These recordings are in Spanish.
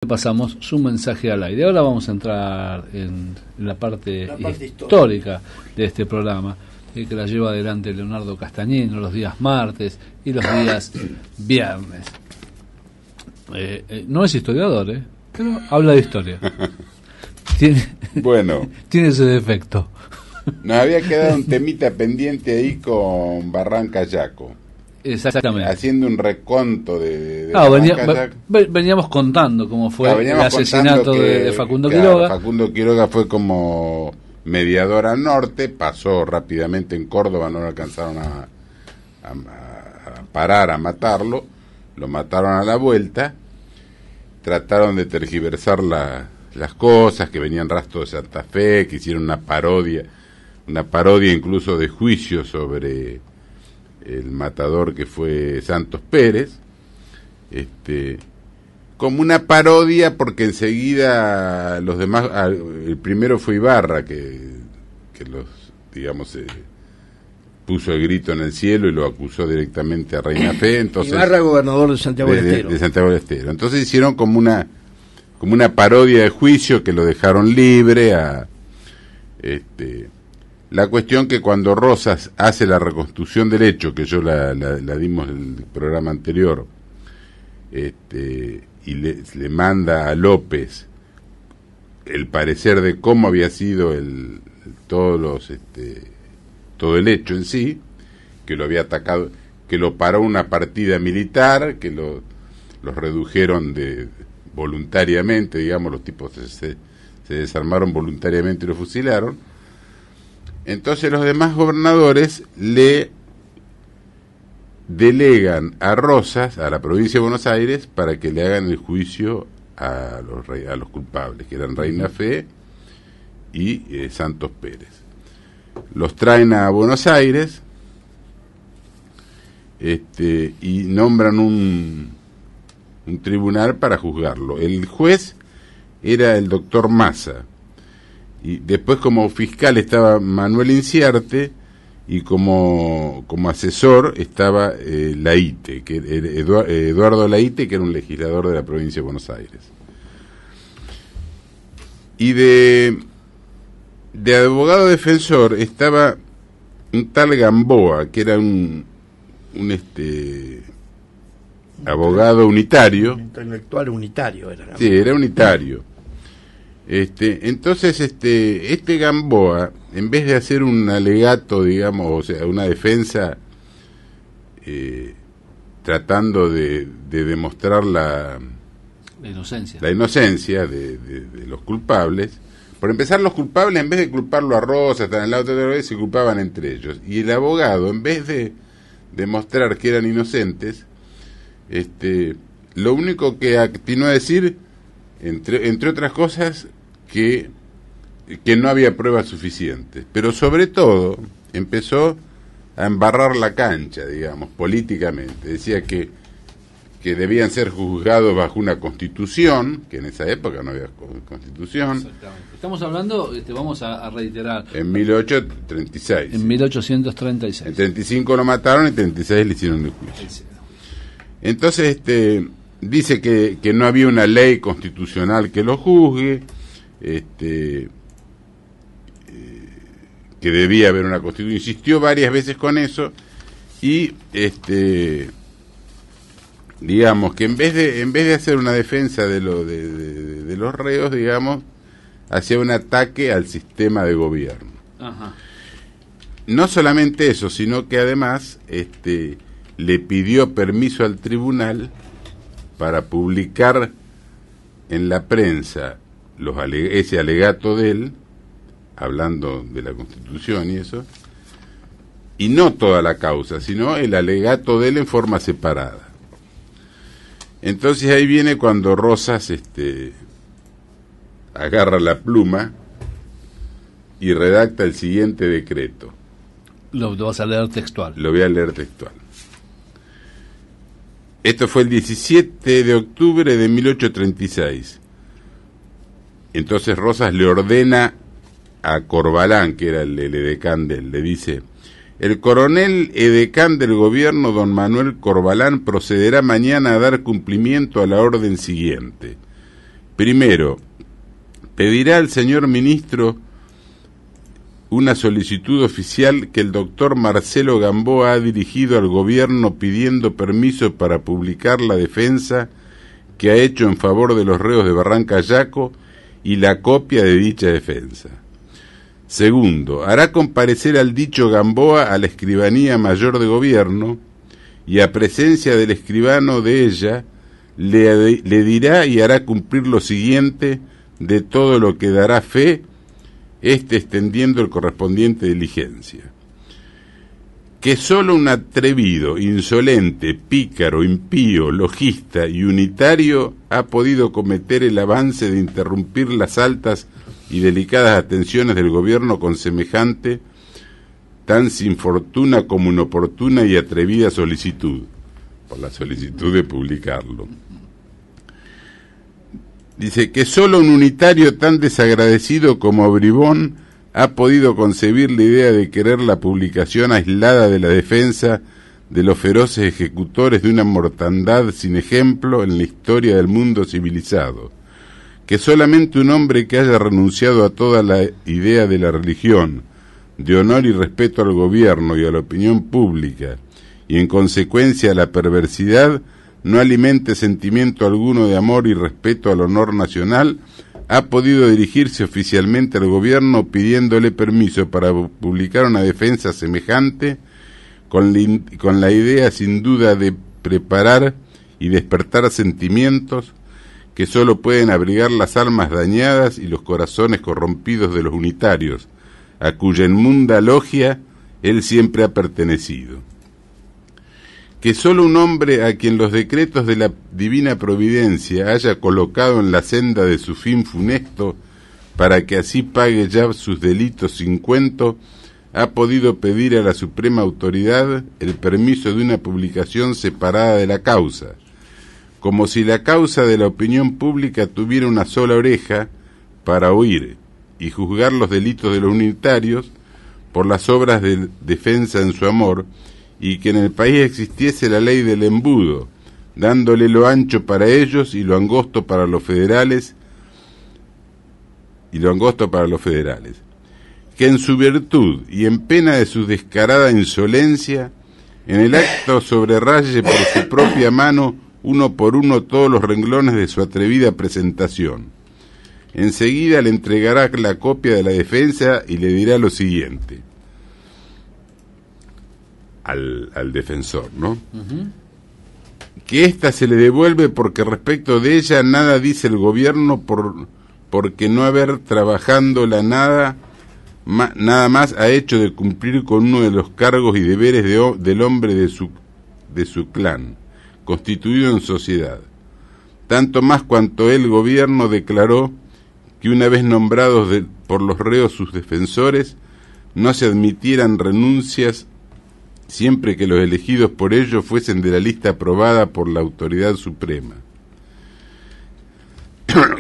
pasamos su mensaje al aire. Ahora vamos a entrar en la parte histórica de este programa, que la lleva adelante Leonardo Castañino los días martes y los días viernes. No es historiador, pero habla de historia. Tiene ese defecto. Nos había quedado un temita pendiente ahí con Barranca Yaco. Exactamente. Haciendo un reconto de Yaco. Veníamos contando cómo fue el asesinato de Facundo Quiroga. Facundo Quiroga fue como mediador al norte, pasó rápidamente en Córdoba, no lo alcanzaron a parar, a matarlo, lo mataron a la vuelta, trataron de tergiversar las cosas, que venían rastros de Santa Fe, que hicieron una parodia incluso de juicio sobre el matador que fue Santos Pérez, como una parodia, porque enseguida los demás, el primero fue Ibarra, que puso el grito en el cielo y lo acusó directamente a Reina Fe. Entonces, Ibarra, gobernador de Santiago del Estero. De Santiago del Estero. Entonces hicieron como una parodia de juicio, que lo dejaron libre la cuestión que cuando Rosas hace la reconstrucción del hecho, que yo la dimos en el programa anterior, y le manda a López el parecer de cómo había sido todo el hecho en sí, que lo había atacado, que lo paró una partida militar, que los redujeron voluntariamente, digamos, los tipos se desarmaron voluntariamente y lo fusilaron. Entonces los demás gobernadores le delegan a Rosas, a la provincia de Buenos Aires, para que le hagan el juicio a los culpables, que eran Reina Fe y Santos Pérez. Los traen a Buenos Aires y nombran un tribunal para juzgarlo. El juez era el doctor Massa, y después como fiscal estaba Manuel Inciarte, y como asesor estaba Laíte, que Eduardo Laíte, que era un legislador de la provincia de Buenos Aires. Y de abogado defensor estaba un tal Gamboa, que era un abogado unitario. Un intelectual unitario era. Sí, era unitario. Entonces este Gamboa, en vez de hacer un alegato, digamos, o sea, una defensa tratando de demostrar la inocencia de los culpables, por empezar, los culpables, en vez de culparlo a Rosa, hasta en el lado otra vez, se culpaban entre ellos, y el abogado, en vez de demostrar que eran inocentes, lo único que atinó a decir, entre otras cosas, que no había pruebas suficientes, pero sobre todo empezó a embarrar la cancha, digamos, políticamente. Decía que debían ser juzgados bajo una constitución, que en esa época no había constitución. Exactamente. Estamos hablando, vamos a reiterar, en 1836. En 1836. En 35 lo mataron y en 36 le hicieron el juicio. Entonces dice que no había una ley constitucional que lo juzgue, que debía haber una constitución. Insistió varias veces con eso, y digamos que en vez de hacer una defensa de los reos, digamos, hacía un ataque al sistema de gobierno. Ajá. No solamente eso, sino que además le pidió permiso al tribunal para publicar en la prensa ese alegato de él, hablando de la Constitución y eso, y no toda la causa, sino el alegato de él en forma separada. Entonces ahí viene cuando Rosas agarra la pluma y redacta el siguiente decreto. Lo vas a leer textual. Lo voy a leer textual. Esto fue el 17 de octubre de 1836. Entonces Rosas le ordena a Corbalán, que era el edecán de él, le dice: el coronel edecán del gobierno, don Manuel Corbalán, procederá mañana a dar cumplimiento a la orden siguiente. Primero, pedirá al señor ministro una solicitud oficial que el doctor Marcelo Gamboa ha dirigido al gobierno pidiendo permiso para publicar la defensa que ha hecho en favor de los reos de Barranca Yaco y la copia de dicha defensa. Segundo, hará comparecer al dicho Gamboa a la escribanía mayor de gobierno y a presencia del escribano de ella le dirá y hará cumplir lo siguiente de todo lo que dará fe, extendiendo el correspondiente diligencia. Que sólo un atrevido, insolente, pícaro, impío, logista y unitario ha podido cometer el avance de interrumpir las altas y delicadas atenciones del gobierno con semejante, tan sin fortuna como inoportuna y atrevida solicitud, por la solicitud de publicarlo. Dice que solo un unitario tan desagradecido como Bribón ha podido concebir la idea de querer la publicación aislada de la defensa de los feroces ejecutores de una mortandad sin ejemplo en la historia del mundo civilizado, que solamente un hombre que haya renunciado a toda la idea de la religión, de honor y respeto al gobierno y a la opinión pública, y en consecuencia a la perversidad, no alimente sentimiento alguno de amor y respeto al honor nacional, ha podido dirigirse oficialmente al gobierno pidiéndole permiso para publicar una defensa semejante, con la idea sin duda de preparar y despertar sentimientos que sólo pueden abrigar las almas dañadas y los corazones corrompidos de los unitarios, a cuya inmunda logia él siempre ha pertenecido. Que sólo un hombre a quien los decretos de la divina providencia haya colocado en la senda de su fin funesto, para que así pague ya sus delitos sin cuento, ha podido pedir a la suprema autoridad el permiso de una publicación separada de la causa, como si la causa de la opinión pública tuviera una sola oreja para oír y juzgar los delitos de los unitarios por las obras de defensa en su amor, y que en el país existiese la ley del embudo, dándole lo ancho para ellos y lo angosto para los federales, que en su virtud y en pena de su descarada insolencia, en el acto sobreraye por su propia mano uno por uno todos los renglones de su atrevida presentación. Enseguida le entregará la copia de la defensa y le dirá lo siguiente al defensor, ¿no? Que ésta se le devuelve porque respecto de ella nada dice el gobierno porque no haber trabajándola nada más ha hecho de cumplir con uno de los cargos y deberes del hombre de su clan, constituido en sociedad. Tanto más cuanto el gobierno declaró que una vez nombrados por los reos sus defensores, no se admitieran renuncias siempre que los elegidos por ellos fuesen de la lista aprobada por la autoridad suprema.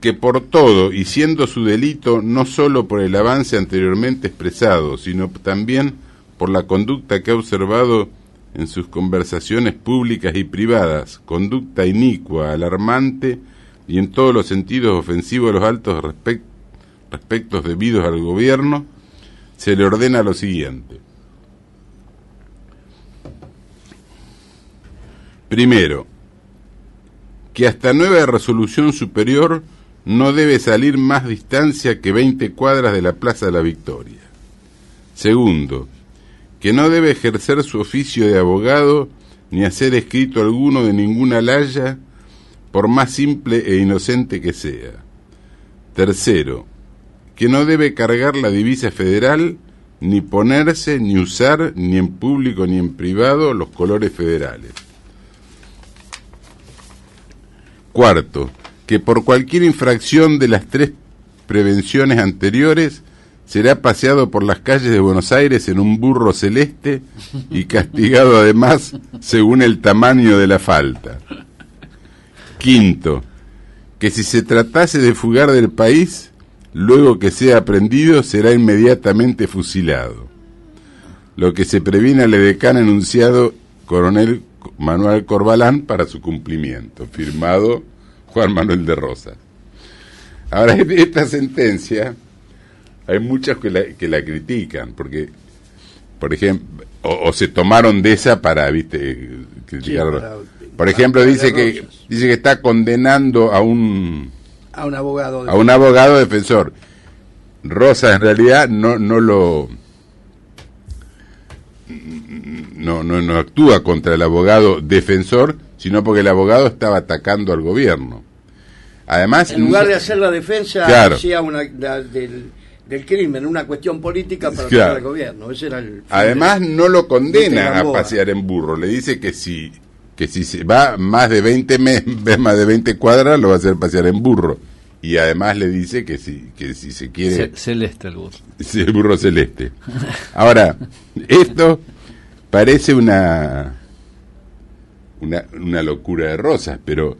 Que por todo, y siendo su delito no sólo por el avance anteriormente expresado, sino también por la conducta que ha observado en sus conversaciones públicas y privadas, conducta inicua, alarmante y en todos los sentidos ofensivo a los altos respectos debidos al gobierno, se le ordena lo siguiente. Primero, que hasta nueva resolución superior no debe salir más distancia que 20 cuadras de la Plaza de la Victoria. Segundo, que no debe ejercer su oficio de abogado ni hacer escrito alguno de ninguna laya, por más simple e inocente que sea. Tercero, que no debe cargar la divisa federal, ni ponerse, ni usar, ni en público ni en privado, los colores federales. Cuarto, que por cualquier infracción de las 3 prevenciones anteriores será paseado por las calles de Buenos Aires en un burro celeste y castigado además según el tamaño de la falta. Quinto, que si se tratase de fugar del país, luego que sea aprendido será inmediatamente fusilado. Lo que se previene al edecán enunciado Coronel Manuel Corbalán para su cumplimiento. Firmado Juan Manuel de Rosas. Ahora, esta sentencia, hay muchas que la critican, porque, por ejemplo, o se tomaron de esa para, criticar. Sí, por ejemplo, dice que está condenando a un abogado defensor. Rosas en realidad no actúa contra el abogado defensor, sino porque el abogado estaba atacando al gobierno. Además, en lugar de hacer la defensa, claro, hacía del crimen, una cuestión política para atacar al gobierno. Ese era el además, no lo condena a pasear en burro. Le dice que si se va más de 20 cuadras, lo va a hacer pasear en burro. Y además le dice que si se quiere... Celeste el burro. El burro celeste. Ahora, esto parece una locura de Rosas, pero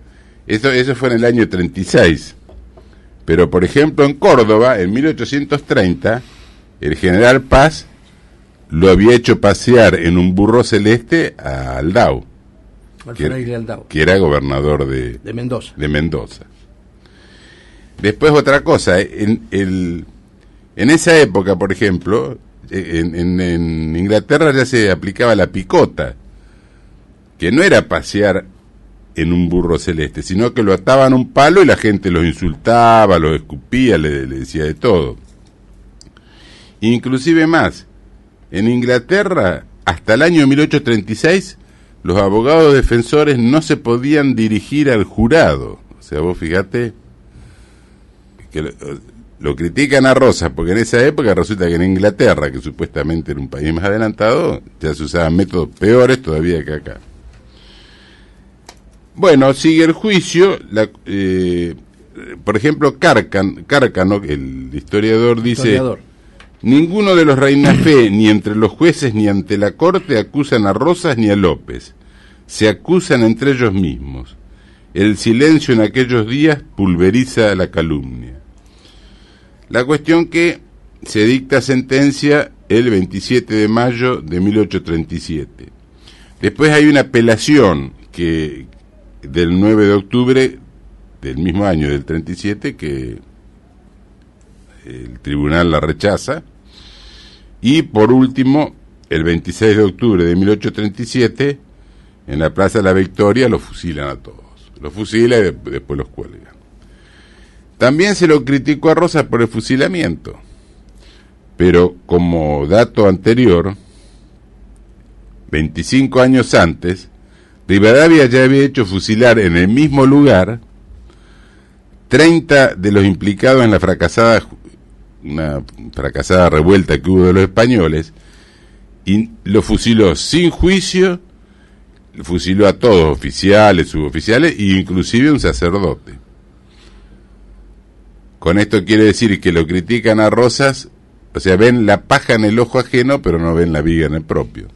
eso fue en el año 36. Pero, por ejemplo, en Córdoba, en 1830, el general Paz lo había hecho pasear en un burro celeste a Aldao, que era gobernador de Mendoza. Después otra cosa, en esa época, por ejemplo, en Inglaterra ya se aplicaba la picota, que no era pasear en un burro celeste, sino que lo ataban a un palo y la gente los insultaba, los escupía, le decía de todo. Inclusive más, en Inglaterra, hasta el año 1836, los abogados defensores no se podían dirigir al jurado. O sea, vos fíjate que lo critican a Rosas, porque en esa época resulta que en Inglaterra, que supuestamente era un país más adelantado, ya se usaban métodos peores todavía que acá. Bueno, sigue el juicio. Por ejemplo, Cárcano, el historiador, dice: ninguno de los reinafé, ni entre los jueces ni ante la corte, acusan a Rosas ni a López. Se acusan entre ellos mismos. El silencio en aquellos días pulveriza la calumnia. La cuestión que se dicta sentencia el 27 de mayo de 1837. Después hay una apelación del 9 de octubre del mismo año, del 37, que el tribunal la rechaza. Y por último, el 26 de octubre de 1837, en la Plaza de la Victoria, los fusilan a todos. Los fusilan y después los cuelgan. También se lo criticó a Rosas por el fusilamiento. Pero como dato anterior, 25 años antes, Rivadavia ya había hecho fusilar en el mismo lugar 30 de los implicados en una fracasada revuelta que hubo de los españoles, y lo fusiló sin juicio, fusiló a todos, oficiales, suboficiales e inclusive un sacerdote. Con esto quiere decir que lo critican a Rosas, o sea, ven la paja en el ojo ajeno, pero no ven la viga en el propio.